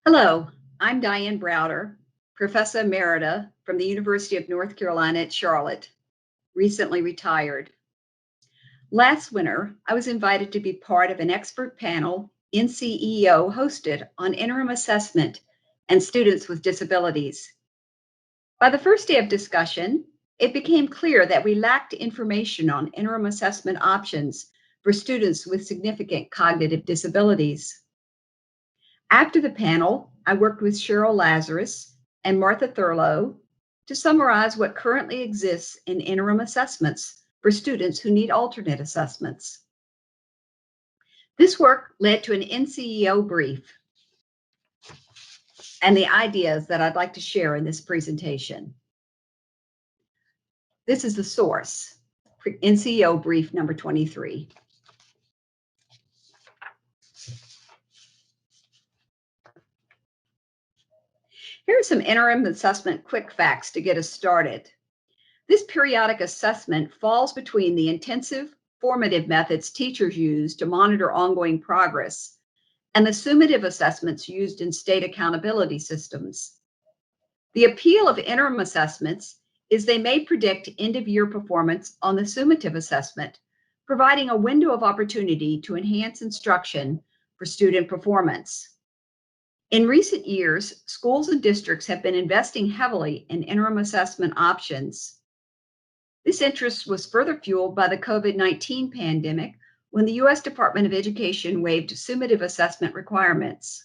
Hello, I'm Diane Browder, Professor Emerita from the University of North Carolina at Charlotte, recently retired. Last winter, I was invited to be part of an expert panel NCEO hosted on interim assessment and students with disabilities. By the first day of discussion, it became clear that we lacked information on interim assessment options for students with significant cognitive disabilities. After the panel, I worked with Cheryl Lazarus and Martha Thurlow to summarize what currently exists in interim assessments for students who need alternate assessments. This work led to an NCEO brief and the ideas that I'd like to share in this presentation. This is the source, NCEO brief number 23. Here are some interim assessment quick facts to get us started. This periodic assessment falls between the intensive formative methods teachers use to monitor ongoing progress and the summative assessments used in state accountability systems. The appeal of interim assessments is they may predict end-of-year performance on the summative assessment, providing a window of opportunity to enhance instruction for student performance. In recent years, schools and districts have been investing heavily in interim assessment options. This interest was further fueled by the COVID-19 pandemic when the U.S. Department of Education waived summative assessment requirements.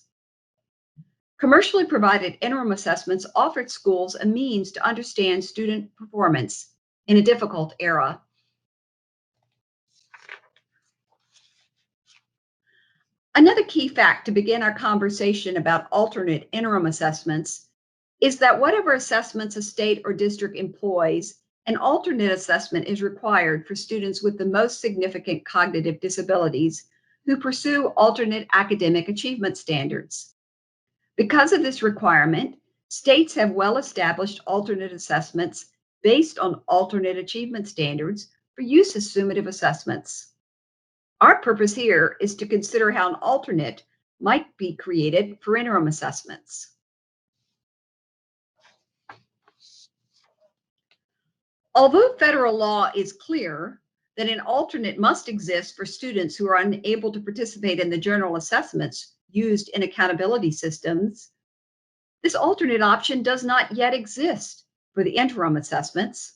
Commercially provided interim assessments offered schools a means to understand student performance in a difficult era. Another key fact to begin our conversation about alternate interim assessments is that whatever assessments a state or district employs, an alternate assessment is required for students with the most significant cognitive disabilities who pursue alternate academic achievement standards. Because of this requirement, states have well-established alternate assessments based on alternate achievement standards for use as summative assessments. Our purpose here is to consider how an alternate might be created for interim assessments. Although federal law is clear that an alternate must exist for students who are unable to participate in the general assessments used in accountability systems, this alternate option does not yet exist for the interim assessments.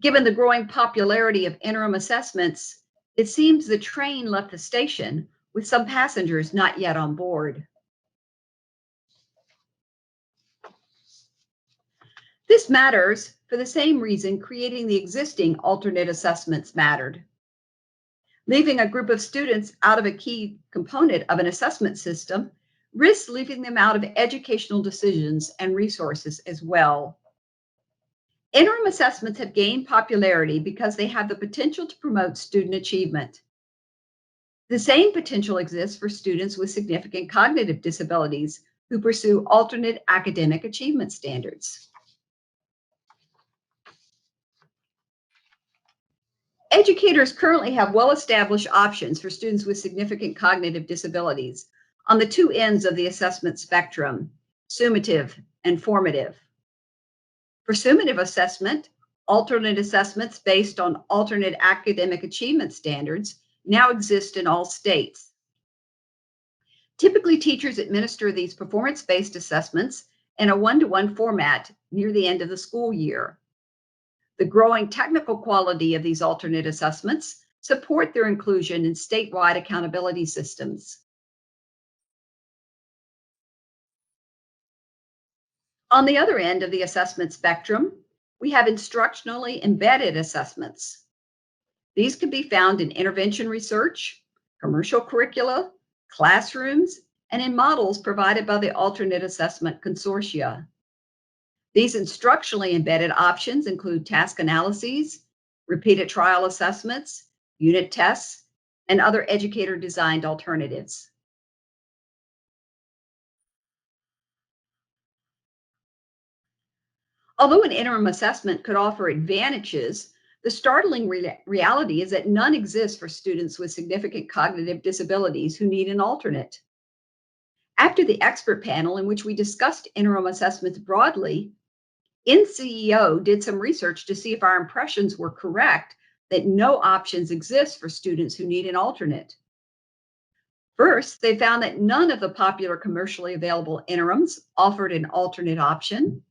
Given the growing popularity of interim assessments, it seems the train left the station with some passengers not yet on board. This matters for the same reason creating the existing alternate assessments mattered. Leaving a group of students out of a key component of an assessment system risks leaving them out of educational decisions and resources as well. Interim assessments have gained popularity because they have the potential to promote student achievement. The same potential exists for students with significant cognitive disabilities who pursue alternate academic achievement standards. Educators currently have well-established options for students with significant cognitive disabilities on the two ends of the assessment spectrum, summative and formative. For summative assessment, alternate assessments based on alternate academic achievement standards now exist in all states. Typically, teachers administer these performance-based assessments in a one-to-one format near the end of the school year. The growing technical quality of these alternate assessments support their inclusion in statewide accountability systems. On the other end of the assessment spectrum, we have instructionally embedded assessments. These can be found in intervention research, commercial curricula, classrooms, and in models provided by the Alternate Assessment Consortia. These instructionally embedded options include task analyses, repeated trial assessments, unit tests, and other educator-designed alternatives. Although an interim assessment could offer advantages, the startling reality is that none exists for students with significant cognitive disabilities who need an alternate. After the expert panel in which we discussed interim assessments broadly, NCEO did some research to see if our impressions were correct that no options exist for students who need an alternate. First, they found that none of the popular commercially available interims offered an alternate option.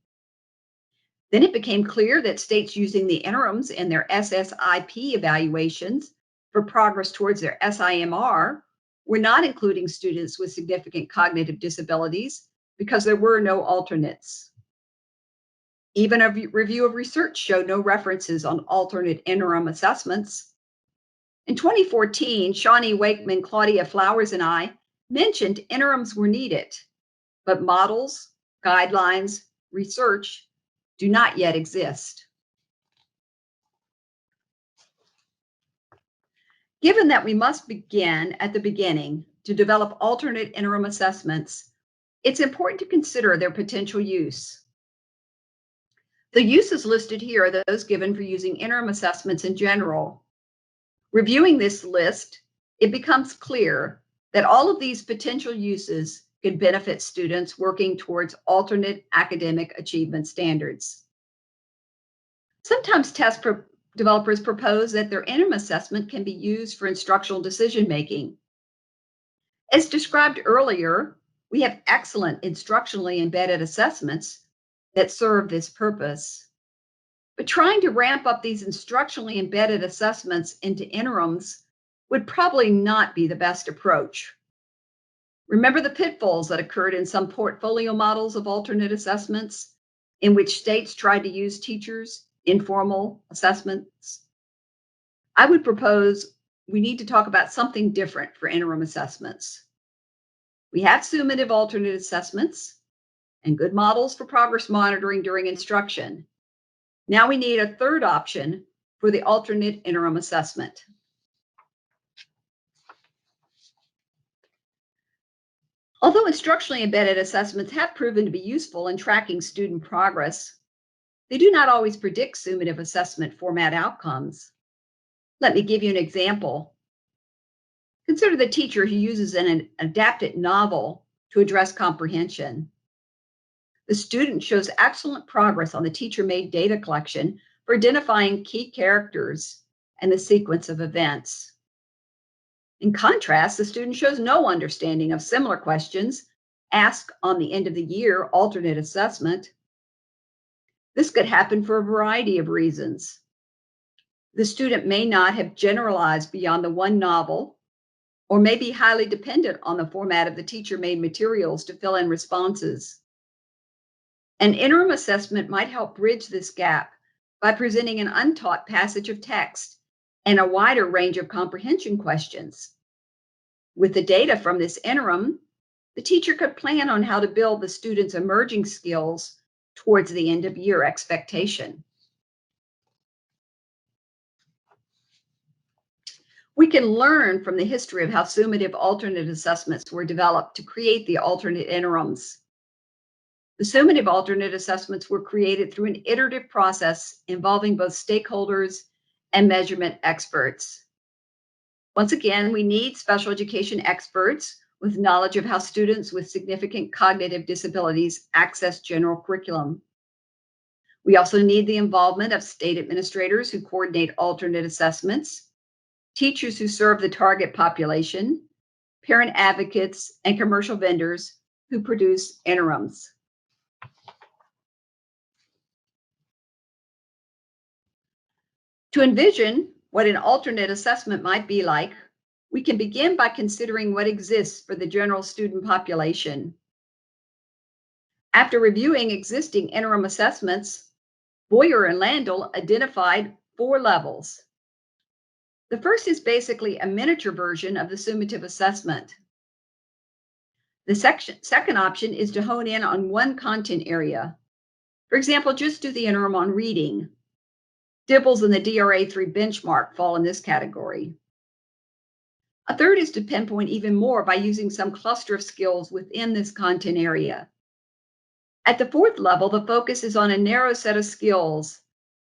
Then it became clear that states using the interims in their SSIP evaluations for progress towards their SIMR were not including students with significant cognitive disabilities because there were no alternates. Even a review of research showed no references on alternate interim assessments. In 2014, Shawnee Wakeman, Claudia Flowers, and I mentioned interims were needed, but models, guidelines, research do not yet exist. Given that we must begin at the beginning to develop alternate interim assessments, it's important to consider their potential use. The uses listed here are those given for using interim assessments in general. Reviewing this list, it becomes clear that all of these potential uses could benefit students working towards alternate academic achievement standards. Sometimes test developers propose that their interim assessment can be used for instructional decision-making. As described earlier, we have excellent instructionally embedded assessments that serve this purpose. But trying to ramp up these instructionally embedded assessments into interims would probably not be the best approach. Remember the pitfalls that occurred in some portfolio models of alternate assessments in which states tried to use teachers' informal assessments? I would propose we need to talk about something different for interim assessments. We have summative alternate assessments and good models for progress monitoring during instruction. Now we need a third option for the alternate interim assessment. Although instructionally embedded assessments have proven to be useful in tracking student progress, they do not always predict summative assessment format outcomes. Let me give you an example. Consider the teacher who uses an adapted novel to address comprehension. The student shows excellent progress on the teacher-made data collection for identifying key characters and the sequence of events. In contrast, the student shows no understanding of similar questions asked on the end of the year alternate assessment. This could happen for a variety of reasons. The student may not have generalized beyond the one novel, or may be highly dependent on the format of the teacher-made materials to fill in responses. An interim assessment might help bridge this gap by presenting an untaught passage of text and a wider range of comprehension questions. With the data from this interim, the teacher could plan on how to build the student's emerging skills towards the end of year expectation. We can learn from the history of how summative alternate assessments were developed to create the alternate interims. The summative alternate assessments were created through an iterative process involving both stakeholders and measurement experts. Once again, we need special education experts with knowledge of how students with significant cognitive disabilities access general curriculum. We also need the involvement of state administrators who coordinate alternate assessments, teachers who serve the target population, parent advocates, and commercial vendors who produce interims. To envision what an alternate assessment might be like, we can begin by considering what exists for the general student population. After reviewing existing interim assessments, Boyer and Landell identified 4 levels. The first is basically a miniature version of the summative assessment. The second option is to hone in on one content area. For example, just do the interim on reading. DIBELS and the DRA3 benchmark fall in this category. A third is to pinpoint even more by using some cluster of skills within this content area. At the 4th level, the focus is on a narrow set of skills.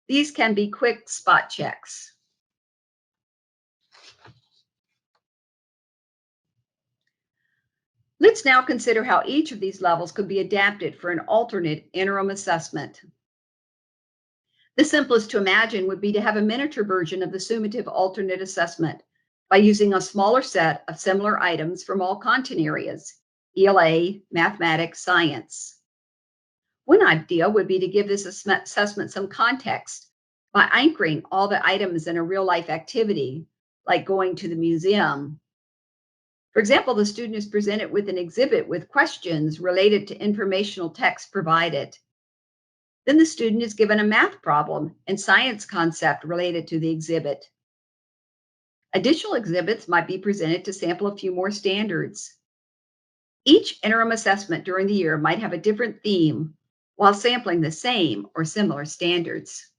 These can be quick spot checks. Let's now consider how each of these levels could be adapted for an alternate interim assessment. The simplest to imagine would be to have a miniature version of the summative alternate assessment by using a smaller set of similar items from all content areas: ELA, mathematics, science. One idea would be to give this assessment some context by anchoring all the items in a real-life activity, like going to the museum. For example, the student is presented with an exhibit with questions related to informational text provided. Then the student is given a math problem and science concept related to the exhibit. Additional exhibits might be presented to sample a few more standards. Each interim assessment during the year might have a different theme while sampling the same or similar standards.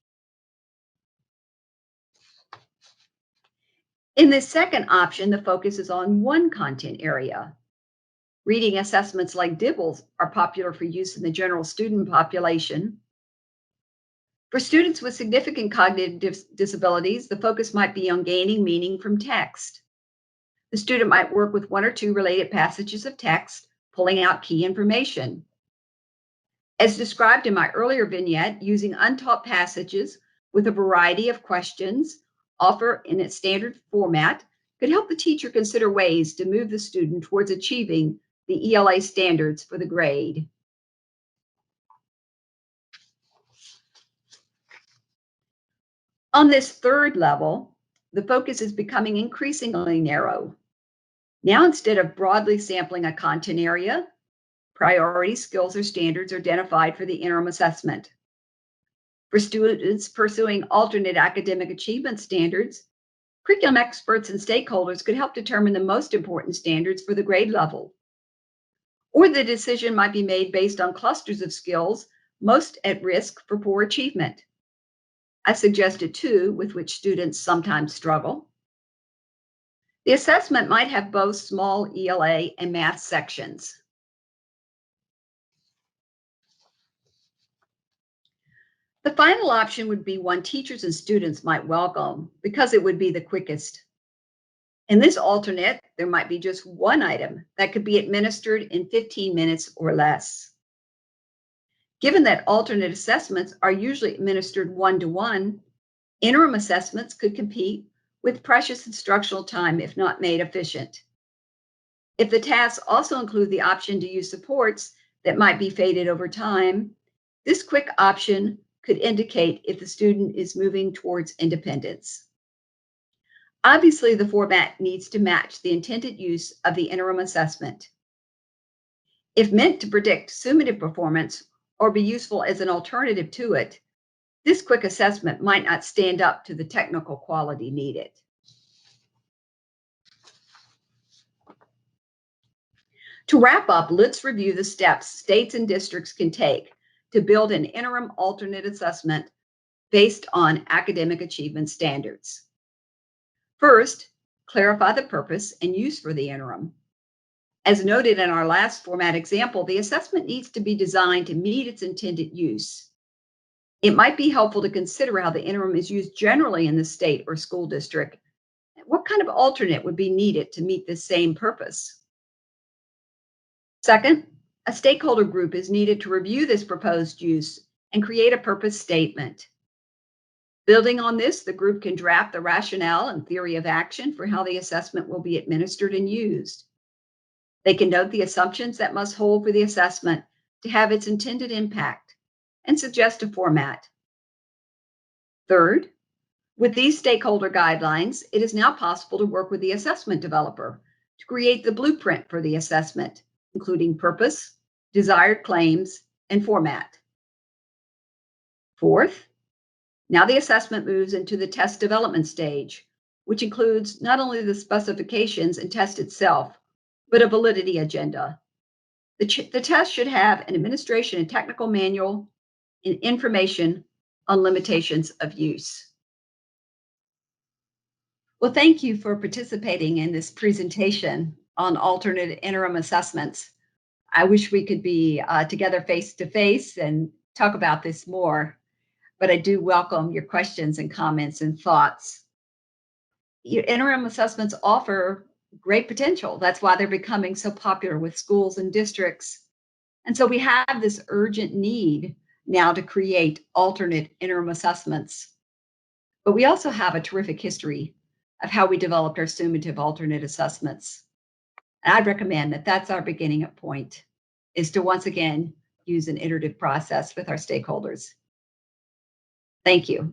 In this second option, the focus is on one content area. Reading assessments like DIBELS are popular for use in the general student population. For students with significant cognitive disabilities, the focus might be on gaining meaning from text. The student might work with one or two related passages of text, pulling out key information. As described in my earlier vignette, using untaught passages with a variety of questions offered in its standard format could help the teacher consider ways to move the student towards achieving the ELA standards for the grade. On this third level, the focus is becoming increasingly narrow. Now, instead of broadly sampling a content area, priority skills or standards are identified for the interim assessment. For students pursuing alternate academic achievement standards, curriculum experts and stakeholders could help determine the most important standards for the grade level. Or the decision might be made based on clusters of skills most at risk for poor achievement. I suggested two with which students sometimes struggle. The assessment might have both small ELA and math sections. The final option would be one teachers and students might welcome because it would be the quickest. In this alternate, there might be just one item that could be administered in 15 minutes or less. Given that alternate assessments are usually administered one-to-one, interim assessments could compete with precious instructional time if not made efficient. If the tasks also include the option to use supports that might be faded over time, this quick option could indicate if the student is moving towards independence. Obviously, the format needs to match the intended use of the interim assessment. If meant to predict summative performance or be useful as an alternative to it, this quick assessment might not stand up to the technical quality needed. To wrap up, let's review the steps states and districts can take to build an interim alternate assessment based on academic achievement standards. First, clarify the purpose and use for the interim. As noted in our last format example, the assessment needs to be designed to meet its intended use. It might be helpful to consider how the interim is used generally in the state or school district. What kind of alternate would be needed to meet this same purpose? Second, a stakeholder group is needed to review this proposed use and create a purpose statement. Building on this, the group can draft the rationale and theory of action for how the assessment will be administered and used. They can note the assumptions that must hold for the assessment to have its intended impact and suggest a format. Third, with these stakeholder guidelines, it is now possible to work with the assessment developer to create the blueprint for the assessment, including purpose, desired claims, and format. Fourth, now the assessment moves into the test development stage, which includes not only the specifications and test itself, but a validity agenda. The test should have an administration and technical manual and information on limitations of use. Well, thank you for participating in this presentation on alternate interim assessments. I wish we could be together face-to-face and talk about this more, but I do welcome your questions and comments and thoughts. Your interim assessments offer great potential. That's why they're becoming so popular with schools and districts. And so we have this urgent need now to create alternate interim assessments. But we also have a terrific history of how we developed our summative alternate assessments. And I'd recommend that that's our beginning point, is to once again use an iterative process with our stakeholders. Thank you.